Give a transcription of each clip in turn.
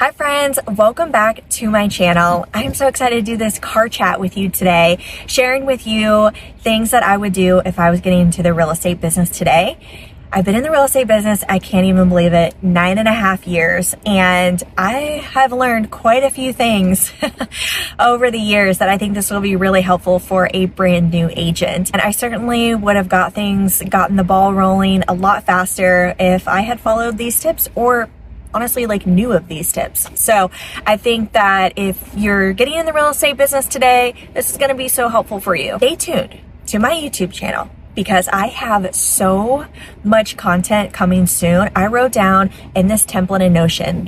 Hi friends, welcome back to my channel. I am so excited to do this car chat with you today, sharing with you things that I would do if I was getting into the real estate business today. I've been in the real estate business, I can't even believe it, 9.5 years, and I have learned quite a few things over the years that I think this will be really helpful for a brand new agent. And I certainly would have gotten the ball rolling a lot faster if I had followed these tips or honestly knew of these tips. So I think that if you're getting in the real estate business today, this is going to be so helpful for you. Stay tuned to my YouTube channel because I have so much content coming soon. I wrote down in this template in Notion,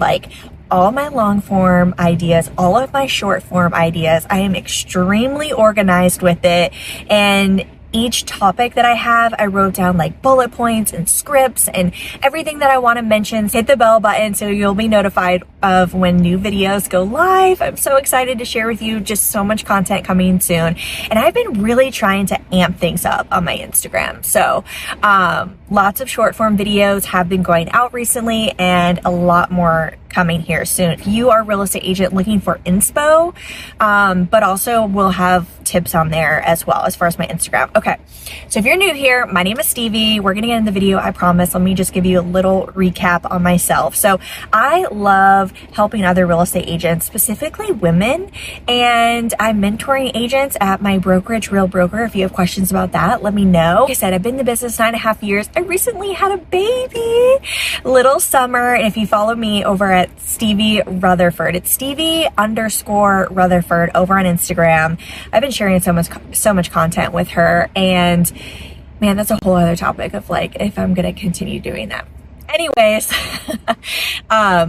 all my long form ideas, all of my short form ideas. I am extremely organized with it, and each topic that I have, I wrote down bullet points and scripts and everything that I want to mention. Hit the bell button so you'll be notified of when new videos go live. I'm so excited to share with you just so much content coming soon. And I've been really trying to amp things up on my Instagram. So lots of short form videos have been going out recently and a lot more coming here soon. If you are a real estate agent looking for inspo, but also we'll have tips on there as well as far as my Instagram. Okay, so if you're new here, my name is Stevie. We're gonna get into the video, I promise. Let me just give you a little recap on myself. So I love helping other real estate agents, specifically women, and I'm mentoring agents at my brokerage, Real Broker. If you have questions about that, let me know. Like I said, I've been in the business 9.5 years. I recently had a baby, little Summer, and if you follow me over at Stevie Rutherford, it's Stevie_Rutherford over on Instagram. I've been sharing so much content with her, and man, that's a whole other topic of if I'm gonna continue doing that. Anyways,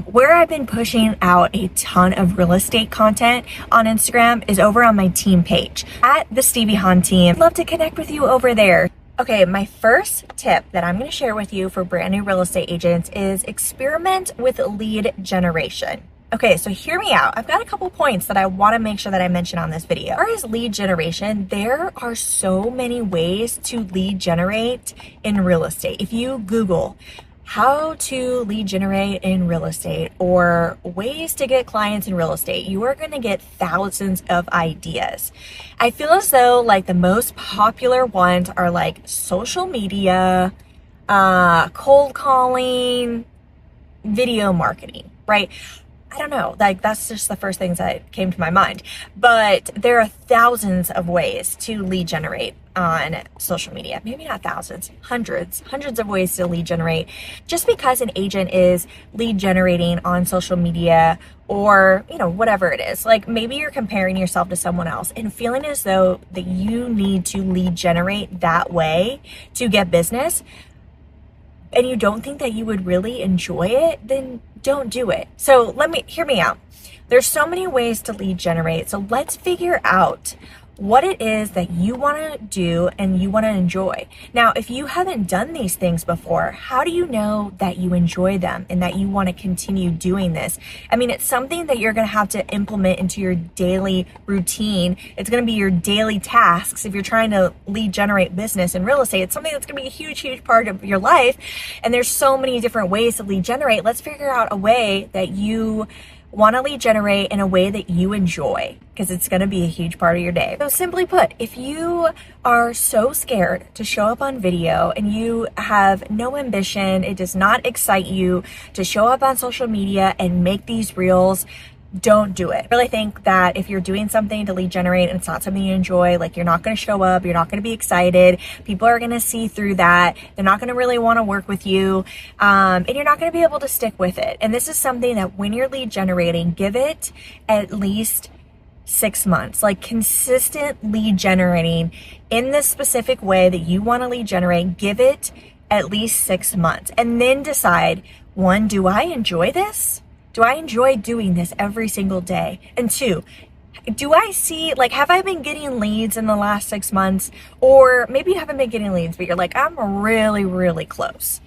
where I've been pushing out a ton of real estate content on Instagram is over on my team page at the Stevie Hahn team. Love to connect with you over there. Okay, my first tip that I'm going to share with you for brand new real estate agents is experiment with lead generation. Okay, so hear me out. I've got a couple points that I want to make sure that I mention on this video. As far as lead generation, there are so many ways to lead generate in real estate. If you Google how to lead generate in real estate or ways to get clients in real estate, you are going to get thousands of ideas. I feel as though the most popular ones are social media, cold calling, video marketing, right? I don't know, that's just the first things that came to my mind. But there are thousands of ways to lead generate on social media. Maybe not thousands, hundreds of ways to lead generate. Just because an agent is lead generating on social media or, whatever it is, maybe you're comparing yourself to someone else and feeling as though that you need to lead generate that way to get business, and you don't think that you would really enjoy it, then don't do it. So hear me out. There's so many ways to lead generate. So let's figure out what it is that you want to do and you want to enjoy. Now, if you haven't done these things before, how do you know that you enjoy them and that you want to continue doing this? I mean, it's something that you're going to have to implement into your daily routine. It's going to be your daily tasks. If you're trying to lead generate business in real estate, it's something that's going to be a huge part of your life. And there's so many different ways to lead generate. Let's figure out a way that you want to lead generate in a way that you enjoy, because it's going to be a huge part of your day. So simply put, if you are so scared to show up on video and you have no ambition, it does not excite you to show up on social media and make these reels, don't do it. I really think that if you're doing something to lead generate and it's not something you enjoy, you're not going to show up, you're not going to be excited, people are going to see through that, they're not going to really want to work with you, and you're not going to be able to stick with it. And this is something that when you're lead generating, give it at least 6 months, consistent lead generating in this specific way that you want to lead generate. Give it at least 6 months and then decide, one, do I enjoy this? Do I enjoy doing this every single day? And two, do I see, have I been getting leads in the last 6 months? Or maybe you haven't been getting leads, but you're I'm really close.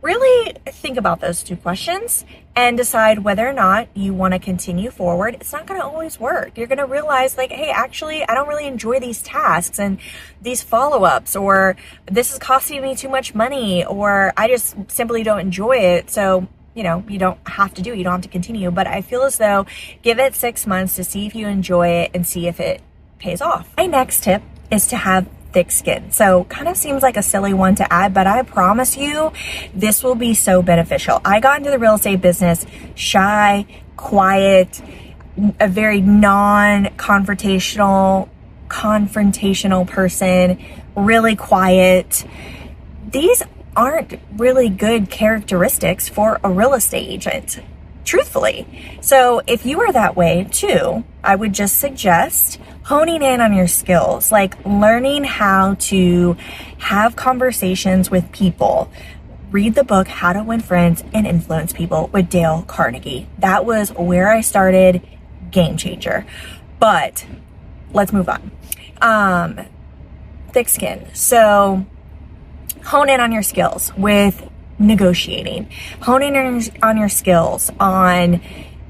Really think about those two questions and decide whether or not you want to continue forward. It's not going to always work. You're going to realize hey, actually, I don't really enjoy these tasks and these follow-ups, or this is costing me too much money, or I just simply don't enjoy it. So you don't have to do it. You don't have to continue. But I feel as though give it 6 months to see if you enjoy it and see if it pays off. My next tip is to have thick skin. So kind of seems like a silly one to add, but I promise you this will be so beneficial. I got into the real estate business shy, quiet, a very non-confrontational person, really quiet. These aren't really good characteristics for a real estate agent, truthfully. So if you are that way too, I would just suggest honing in on your skills, like learning how to have conversations with people. Read the book, How to Win Friends and Influence People with Dale Carnegie. That was where I started. Game changer. But let's move on. Thick skin. So hone in on your skills with negotiating. Hone in on your skills on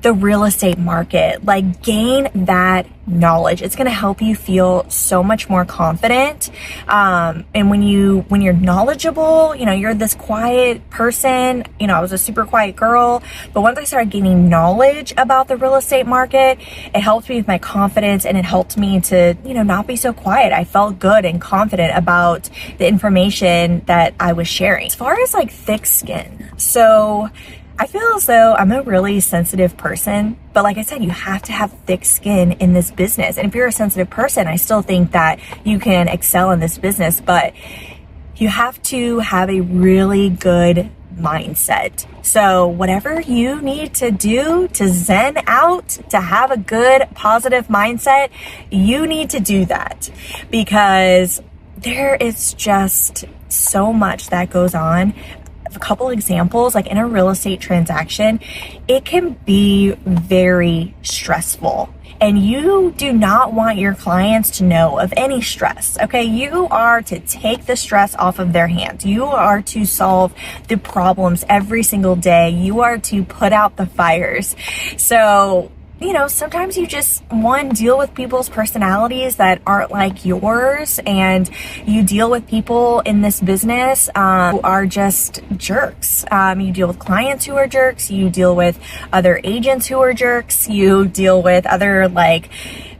the real estate market. Like gain that knowledge. It's going to help you feel so much more confident. And when you're knowledgeable, you're this quiet person. I was a super quiet girl, but once I started gaining knowledge about the real estate market, it helped me with my confidence, and it helped me to, not be so quiet. I felt good and confident about the information that I was sharing. As far as like thick skin, so I feel as though I'm a really sensitive person, but like I said, you have to have thick skin in this business. And if you're a sensitive person, I still think that you can excel in this business, but you have to have a really good mindset. So whatever you need to do to zen out, to have a good, positive mindset, you need to do that, because there is just so much that goes on. A couple examples, like in a real estate transaction, it can be very stressful, and you do not want your clients to know of any stress. Okay, you are to take the stress off of their hands. You are to solve the problems every single day. You are to put out the fires. So sometimes you just, deal with people's personalities that aren't like yours, and you deal with people in this business who are just jerks. You deal with clients who are jerks. You deal with other agents who are jerks. You deal with other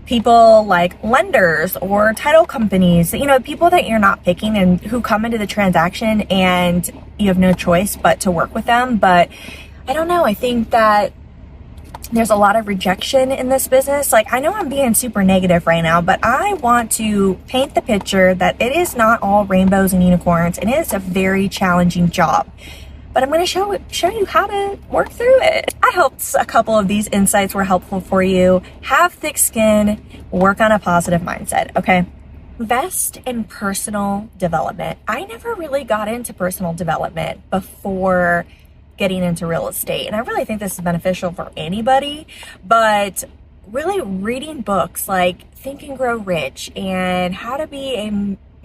people like lenders or title companies, people that you're not picking and who come into the transaction and you have no choice but to work with them. But I don't know. I think that there's a lot of rejection in this business. I know I'm being super negative right now, but I want to paint the picture that it is not all rainbows and unicorns, and it is a very challenging job. But I'm going to show you how to work through it. I hope a couple of these insights were helpful for you. Have thick skin, work on a positive mindset, okay? Invest in personal development. I never really got into personal development before getting into real estate, and I really think this is beneficial for anybody, but really reading books like Think and Grow Rich and How to Be a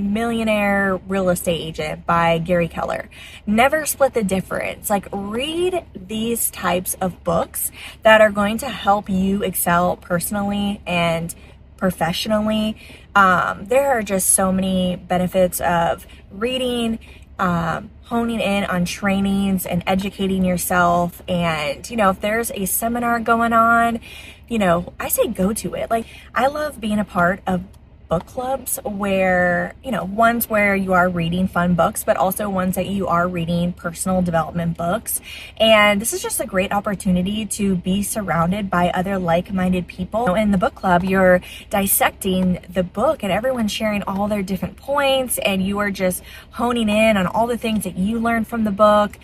Millionaire Real Estate Agent by Gary Keller, Never Split the Difference. Read these types of books that are going to help you excel personally and professionally. There are just so many benefits of reading, honing in on trainings and educating yourself. And, if there's a seminar going on, I say go to it. I love being a part of book clubs where, ones where you are reading fun books, but also ones that you are reading personal development books. And this is just a great opportunity to be surrounded by other like-minded people. In the book club, you're dissecting the book and everyone's sharing all their different points, and you are just honing in on all the things that you learned from the book.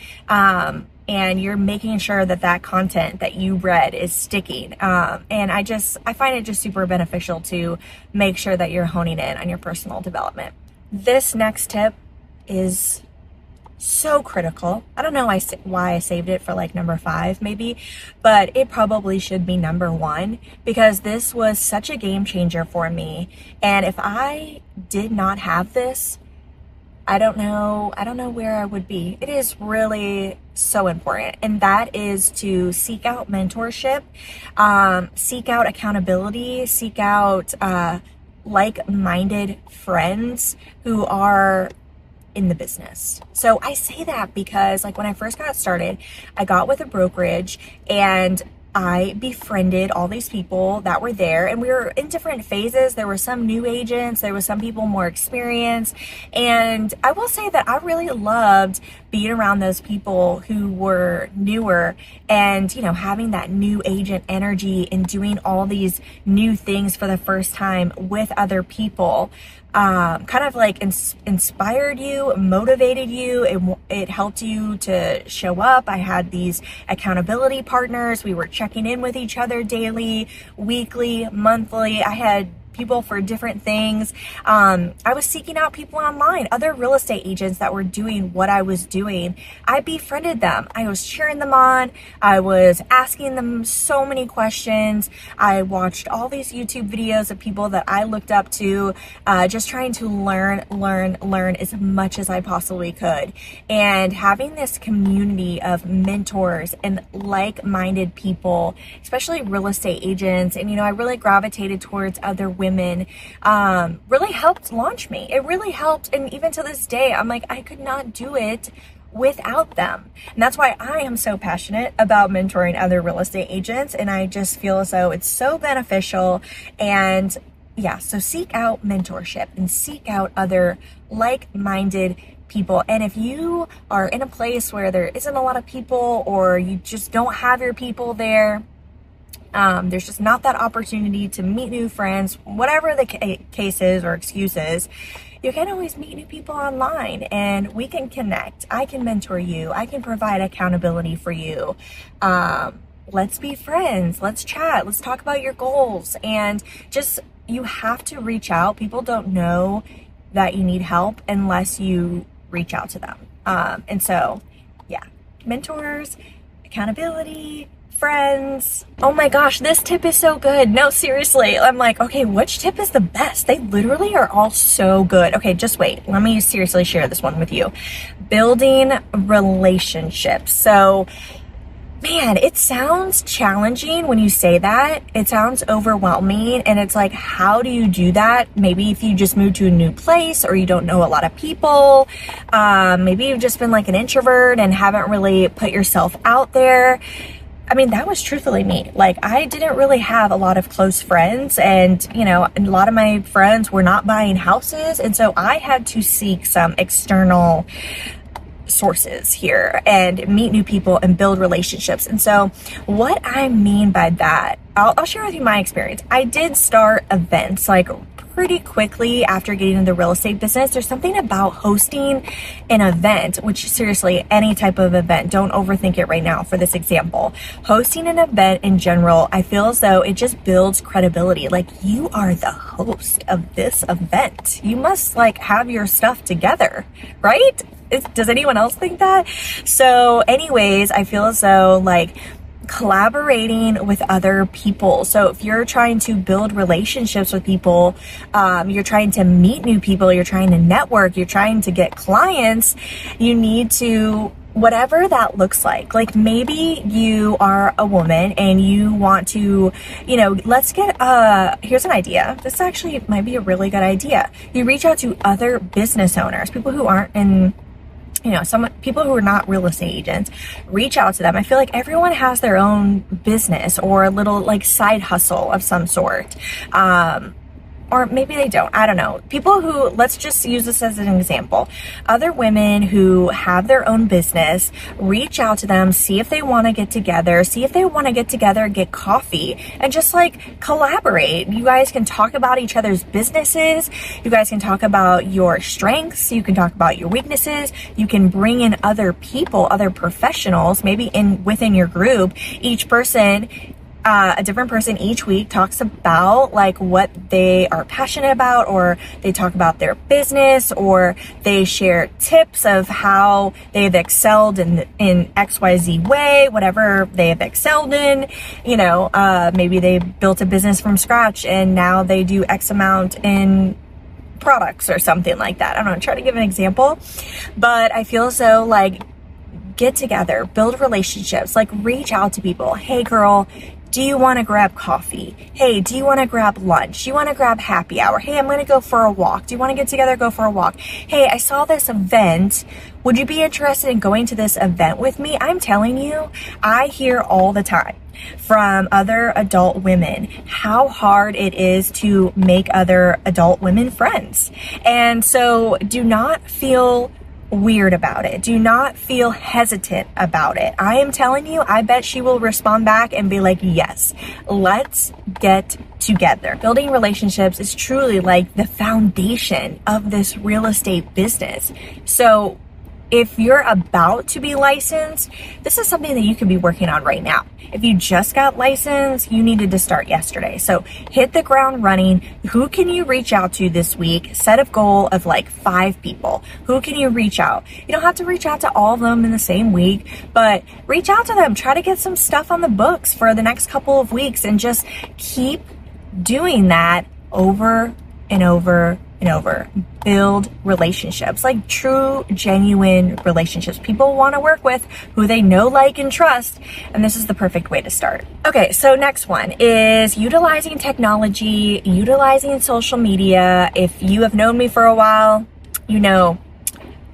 And you're making sure that content that you read is sticking. And I find it just super beneficial to make sure that you're honing in on your personal development. This next tip is so critical. I don't know why I saved it for number 5 maybe, but it probably should be number 1, because this was such a game changer for me. And if I did not have this, I don't know where I would be. It is really so important. And that is to seek out mentorship, seek out accountability, seek out like-minded friends who are in the business. So I say that because like when I first got started, I got with a brokerage and I befriended all these people that were there, and we were in different phases. There were some new agents, there were some people more experienced, and I will say that I really loved being around those people who were newer and, you know, having that new agent energy and doing all these new things for the first time with other people. Kind of like inspired you, motivated you. It helped you to show up. I had these accountability partners. We were checking in with each other daily, weekly, monthly. I had people for different things. I was seeking out people online, other real estate agents that were doing what I was doing. I befriended them. I was cheering them on. I was asking them so many questions. I watched all these YouTube videos of people that I looked up to, just trying to learn as much as I possibly could. And having this community of mentors and like-minded people, especially real estate agents, and, you know, I really gravitated towards other women, really helped launch me. It really helped. And even to this day, I'm like, I could not do it without them. And that's why I am so passionate about mentoring other real estate agents. And I just feel as though it's so beneficial. And yeah, so seek out mentorship and seek out other like-minded people. And if you are in a place where there isn't a lot of people, or you just don't have your people there, there's just not that opportunity to meet new friends, whatever the case is or excuses, you can always meet new people online and we can connect. I can mentor you. I can provide accountability for you. Let's be friends. Let's chat. Let's talk about your goals. And just, you have to reach out. People don't know that you need help unless you reach out to them. And so, yeah, mentors, accountability, friends. Oh my gosh, this tip is so good. No, seriously. I'm like, okay, which tip is the best? They literally are all so good. Okay, just wait. Let me seriously share this one with you. Building relationships. So, man, it sounds challenging when you say that. It sounds overwhelming. And it's like, how do you do that? Maybe if you just moved to a new place, or you don't know a lot of people. Maybe you've just been like an introvert and haven't really put yourself out there. I mean, that was truthfully me. Like, I didn't really have a lot of close friends, and, you know, a lot of my friends were not buying houses. And so I had to seek some external sources here and meet new people and build relationships. And so what I mean by that, I'll share with you my experience. I did start events like pretty quickly after getting into the real estate business. There's something about hosting an event, which seriously, any type of event, don't overthink it right now for this example. Hosting an event in general, I feel as though it just builds credibility. Like, you are the host of this event. You must like have your stuff together, right? Does anyone else think that? So anyways, I feel as though like collaborating with other people. So if you're trying to build relationships with people, you're trying to meet new people, you're trying to network, you're trying to get clients, you need to, whatever that looks like maybe you are a woman and you want to, you know, let's get, here's an idea. This actually might be a really good idea. You reach out to other business owners, people who aren't in, you know, some people who are not real estate agents, reach out to them. I feel like everyone has their own business or a little like side hustle of some sort. Or maybe they don't. I don't know. People who, let's just use this as an example. Other women who have their own business, reach out to them, see if they want to get together, get coffee, and just like collaborate. You guys can talk about each other's businesses. You guys can talk about your strengths. You can talk about your weaknesses. You can bring in other people, other professionals, maybe within your group. Each person, a different person each week talks about like what they are passionate about, or they talk about their business, or they share tips of how they've excelled in XYZ way, whatever they have excelled in. You know, maybe they built a business from scratch and now they do X amount in products or something like that. I don't know, try to give an example, but I feel as though like, get together, build relationships, like reach out to people. Hey girl, do you want to grab coffee? Hey, do you want to grab lunch? Do you want to grab happy hour? Hey, I'm going to go for a walk. Do you want to get together, go for a walk? Hey, I saw this event. Would you be interested in going to this event with me? I'm telling you, I hear all the time from other adult women how hard it is to make other adult women friends. And so do not feel weird about it. Do not feel hesitant about it. I am telling you, I bet she will respond back and be like, yes, let's get together. Building relationships is truly like the foundation of this real estate business. So if you're about to be licensed, this is something that you could be working on right now. If you just got licensed, you needed to start yesterday. So hit the ground running. Who can you reach out to this week? Set a goal of like 5 people. Who can you reach out? You don't have to reach out to all of them in the same week, but reach out to them. Try to get some stuff on the books for the next couple of weeks and just keep doing that over and over and over. Build relationships, like true, genuine relationships. People want to work with who they know, like, and trust. And this is the perfect way to start. Okay, so next one is utilizing technology, utilizing social media. If you have known me for a while, you know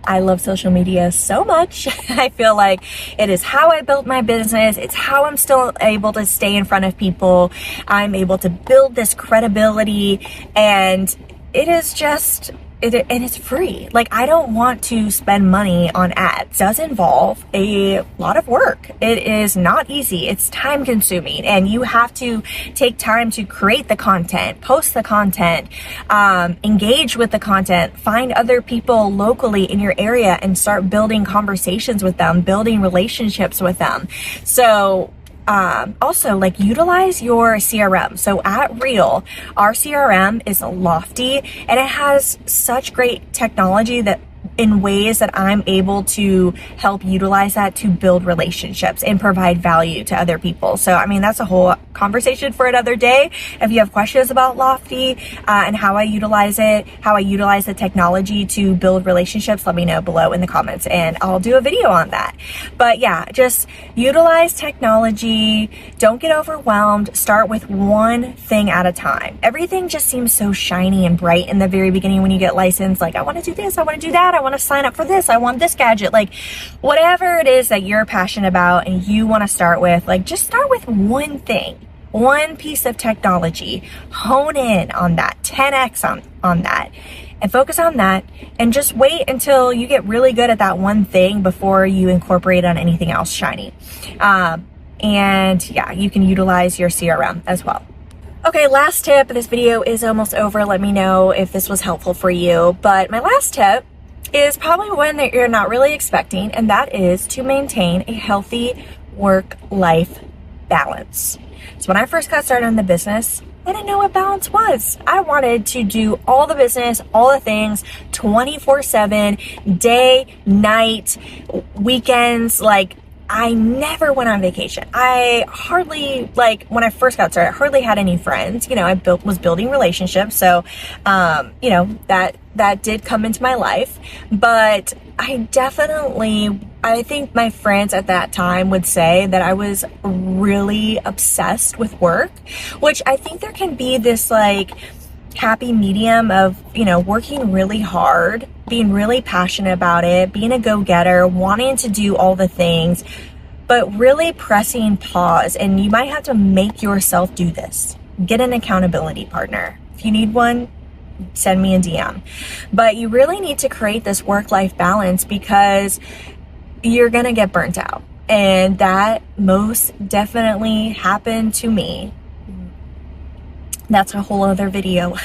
I love social media so much. I feel like it is how I built my business. It's how I'm still able to stay in front of people. I'm able to build this credibility, and it is just, and it's free. Like, I don't want to spend money on ads. It does involve a lot of work. It is not easy. It's time consuming, and you have to take time to create the content, post the content, engage with the content, find other people locally in your area and start building conversations with them, building relationships with them. So also, like, utilize your CRM. So at Real, our CRM is Lofty, and it has such great technology that in ways that I'm able to help utilize that to build relationships and provide value to other people. So, I mean, that's a whole conversation for another day. If you have questions about Lofty and how I utilize it, how I utilize the technology to build relationships, let me know below in the comments and I'll do a video on that. But yeah, just utilize technology. Don't get overwhelmed. Start with one thing at a time. Everything just seems so shiny and bright in the very beginning when you get licensed. Like, I want to do this, I want to do that, I want to sign up for this, I want this gadget. Like, whatever it is that you're passionate about and you want to start with, like, just start with one thing, one piece of technology. Hone in on that, 10x on that, and focus on that, and just wait until you get really good at that one thing before you incorporate on anything else shiny. And yeah, you can utilize your CRM as well. Okay, last tip. This video is almost over. Let me know if this was helpful for you. But my last tip is probably one that you're not really expecting, and that is to maintain a healthy work-life balance. So when I first got started in the business, I didn't know what balance was. I wanted to do all the business, all the things, 24/7, day, night, weekends. Like, I never went on vacation. I hardly, like, when I first got started, I hardly had any friends. You know, I was building relationships. So, you know, that did come into my life. But I think my friends at that time would say that I was really obsessed with work, which I think there can be this, like, happy medium of, you know, working really hard, being really passionate about it, being a go-getter, wanting to do all the things, but really pressing pause. And you might have to make yourself do this. Get an accountability partner. If you need one, send me a DM. But you really need to create this work-life balance, because you're gonna get burnt out. And that most definitely happened to me. That's a whole other video.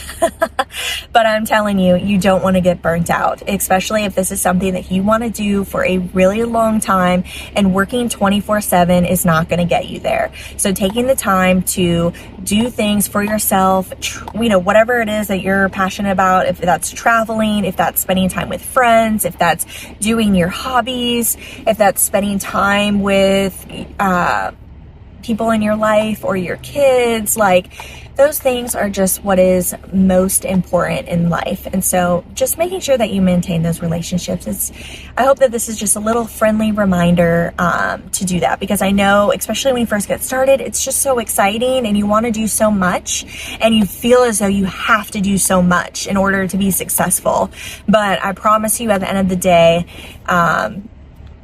But I'm telling you, you don't want to get burnt out, especially if this is something that you want to do for a really long time, and working 24/7 is not going to get you there. So taking the time to do things for yourself, you know, whatever it is that you're passionate about, if that's traveling, if that's spending time with friends, if that's doing your hobbies, if that's spending time with people in your life or your kids. Like, those things are just what is most important in life. And so just making sure that you maintain those relationships. I hope that this is just a little friendly reminder to do that, because I know, especially when you first get started, it's just so exciting and you want to do so much and you feel as though you have to do so much in order to be successful. But I promise you, at the end of the day,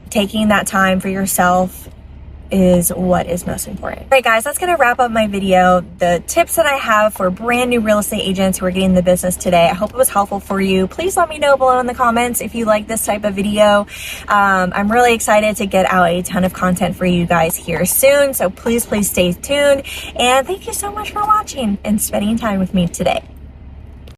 taking that time for yourself is what is most important. All right, guys, that's gonna wrap up my video. The tips that I have for brand new real estate agents who are getting in the business today. I hope it was helpful for you. Please let me know below in the comments if you like this type of video. I'm really excited to get out a ton of content for you guys here soon. So please stay tuned. And thank you so much for watching and spending time with me today.